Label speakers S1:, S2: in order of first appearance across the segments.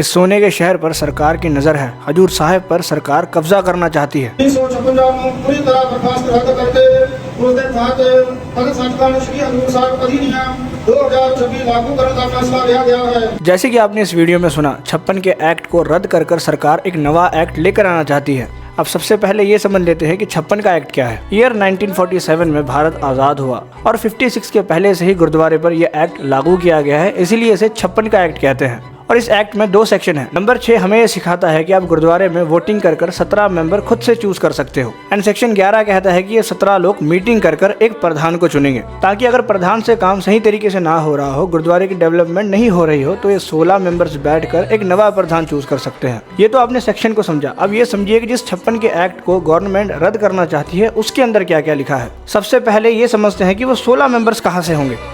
S1: इस सोने के शहर पर सरकार की नज़र है। हजूर साहिब पर सरकार कब्जा करना चाहती है।
S2: 1956 ਨੂੰ ਪੂਰੀ ਤਰ੍ਹਾਂ ਬਰਖਾਸਤ ਰੱਦ ਕਰਕੇ ਉਸ ਦੇ ਥਾਂ ਤੇ ਭਗਤ ਸੱਚਖੰਡ ਸ੍ਰੀ ਹਜ਼ੂਰ ਸਾਹਿਬ ਅਧਿਨਿਯਮ 2026 लागू करने का फैसला लिया गया है।
S1: जैसे कि आपने इस वीडियो में सुना, 56 के एक्ट को रद्द कर सरकार एक नवा एक्ट लेकर आना चाहती है। अब सबसे पहले ये समझ लेते हैं कि 56 का एक्ट क्या है। ईयर 1947 में भारत आज़ाद हुआ और 56 के पहले से ही गुरुद्वारे पर यह एक्ट लागू किया गया है, इसीलिए इसे 56 का एक्ट कहते हैं। और इस एक्ट में 2 सेक्शन है। नंबर 6 हमें यह सिखाता है कि आप गुरुद्वारे में वोटिंग कर 17 मेंबर खुद से चूज कर सकते हो। एंड सेक्शन 11 कहता है कि ये 17 लोग मीटिंग कर एक प्रधान को चुनेंगे, ताकि अगर प्रधान से काम सही तरीके से ना हो रहा हो, गुरुद्वारे की डेवलपमेंट नहीं हो रही हो, तो ये 16 मेंबर्स बैठकर एक नवा प्रधान चूज कर सकते हैं। ये तो आपने सेक्शन को समझा। अब ये समझिए कि जिस 56 के एक्ट को गवर्नमेंट रद्द करना चाहती है, उसके अंदर क्या क्या लिखा है। सबसे पहले ये समझते हैं कि वो 16 मेंबर्स कहाँ से होंगे।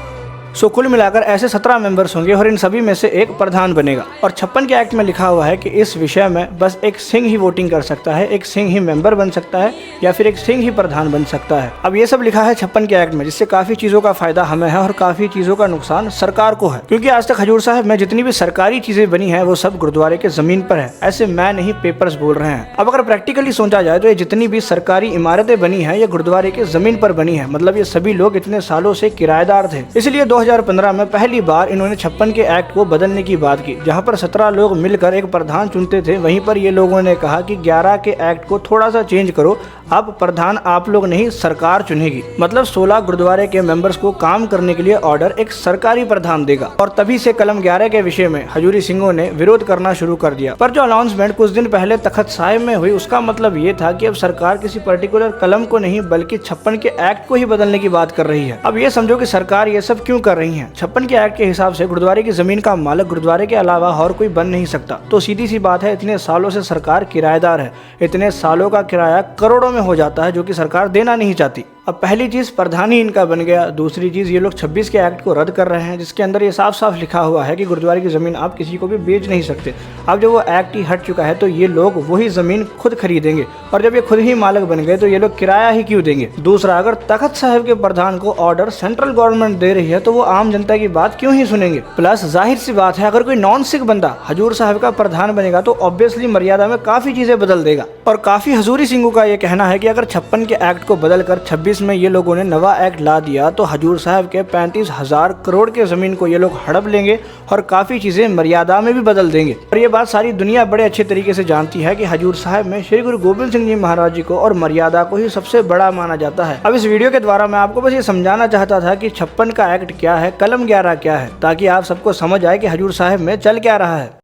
S1: सो कुल मिलाकर ऐसे 17 मेंबर्स होंगे और इन सभी में से एक प्रधान बनेगा। और 56 के एक्ट में लिखा हुआ है कि इस विषय में बस एक सिंह ही वोटिंग कर सकता है, एक सिंह ही मेंबर बन सकता है, या फिर एक सिंह ही प्रधान बन सकता है। अब ये सब लिखा है 56 के एक्ट में, जिससे काफी चीजों का फायदा हमें है और काफी चीजों का नुकसान सरकार को है। क्योंकि आज तक हजूर साहिब में जितनी भी सरकारी चीजें बनी है वो सब गुरुद्वारे के जमीन पर है। ऐसे मैं नहीं, पेपर्स बोल रहे हैं। अब अगर प्रैक्टिकली सोचा जाए तो ये जितनी भी सरकारी इमारतें बनी है ये गुरुद्वारे के जमीन पर बनी है। मतलब ये सभी लोग इतने सालों से किराएदार थे। इसलिए 2015 में पहली बार इन्होंने 56 के एक्ट को बदलने की बात की। जहां पर 17 लोग मिलकर एक प्रधान चुनते थे, वहीं पर ये लोगों ने कहा कि 11 के एक्ट को थोड़ा सा चेंज करो, अब प्रधान आप लोग नहीं सरकार चुनेगी। मतलब 16 गुरुद्वारे के मेंबर्स को काम करने के लिए ऑर्डर एक सरकारी प्रधान देगा। और तभी से कलम 11 के विषय में हजूरी सिंहों ने विरोध करना शुरू कर दिया। पर जो अनाउंसमेंट कुछ दिन पहले तख्त साहिब में हुई, उसका मतलब ये था कि अब सरकार किसी पर्टिकुलर कलम को नहीं बल्कि 56 के एक्ट को ही बदलने की बात कर रही है। अब ये समझो कि सरकार ये सब क्यों कर रही है। 56 के एक्ट के हिसाब से गुरुद्वारे की जमीन का मालिक गुरुद्वारे के अलावा और कोई बन नहीं सकता। तो सीधी सी बात है, इतने सालों से सरकार किराएदार है, इतने सालों का किराया करोड़ों में हो जाता है, जो कि सरकार देना नहीं चाहती। अब पहली चीज प्रधान ही इनका बन गया। दूसरी चीज ये लोग 26 के एक्ट को रद्द कर रहे हैं, जिसके अंदर ये साफ साफ लिखा हुआ है कि गुरुद्वारे की जमीन आप किसी को भी बेच नहीं सकते। अब जब वो एक्ट ही हट चुका है तो ये लोग वही जमीन खुद खरीदेंगे, और जब ये खुद ही मालिक बन गए तो ये लोग किराया ही क्यों देंगे। दूसरा, अगर तख्त साहिब के प्रधान को ऑर्डर सेंट्रल गवर्नमेंट दे रही है तो वो आम जनता की बात क्यों ही सुनेंगे। प्लस जाहिर सी बात है, अगर कोई नॉन सिख बंदा हजूर साहिब का प्रधान बनेगा तो ऑब्वियसली मर्यादा में काफी चीजें बदल देगा। और काफी हजूरी सिंहों का ये कहना है कि अगर 56 के एक्ट को बदलकर 26 में ये लोगों ने नवा एक्ट ला दिया तो हजूर साहिब के 35,000 करोड़ के जमीन को ये लोग हड़प लेंगे और काफी चीजें मर्यादा में भी बदल देंगे। और ये बात सारी दुनिया बड़े अच्छे तरीके से जानती है कि हजूर साहिब में श्री गुरु गोबिंद सिंह जी महाराज जी को और मर्यादा को ही सबसे बड़ा माना जाता है। अब इस वीडियो के द्वारा मैं आपको बस ये समझाना चाहता था कि 56 का एक्ट क्या है, कलम 11 क्या है, ताकि आप सबको समझ आए कि हजूर साहिब में चल क्या रहा है।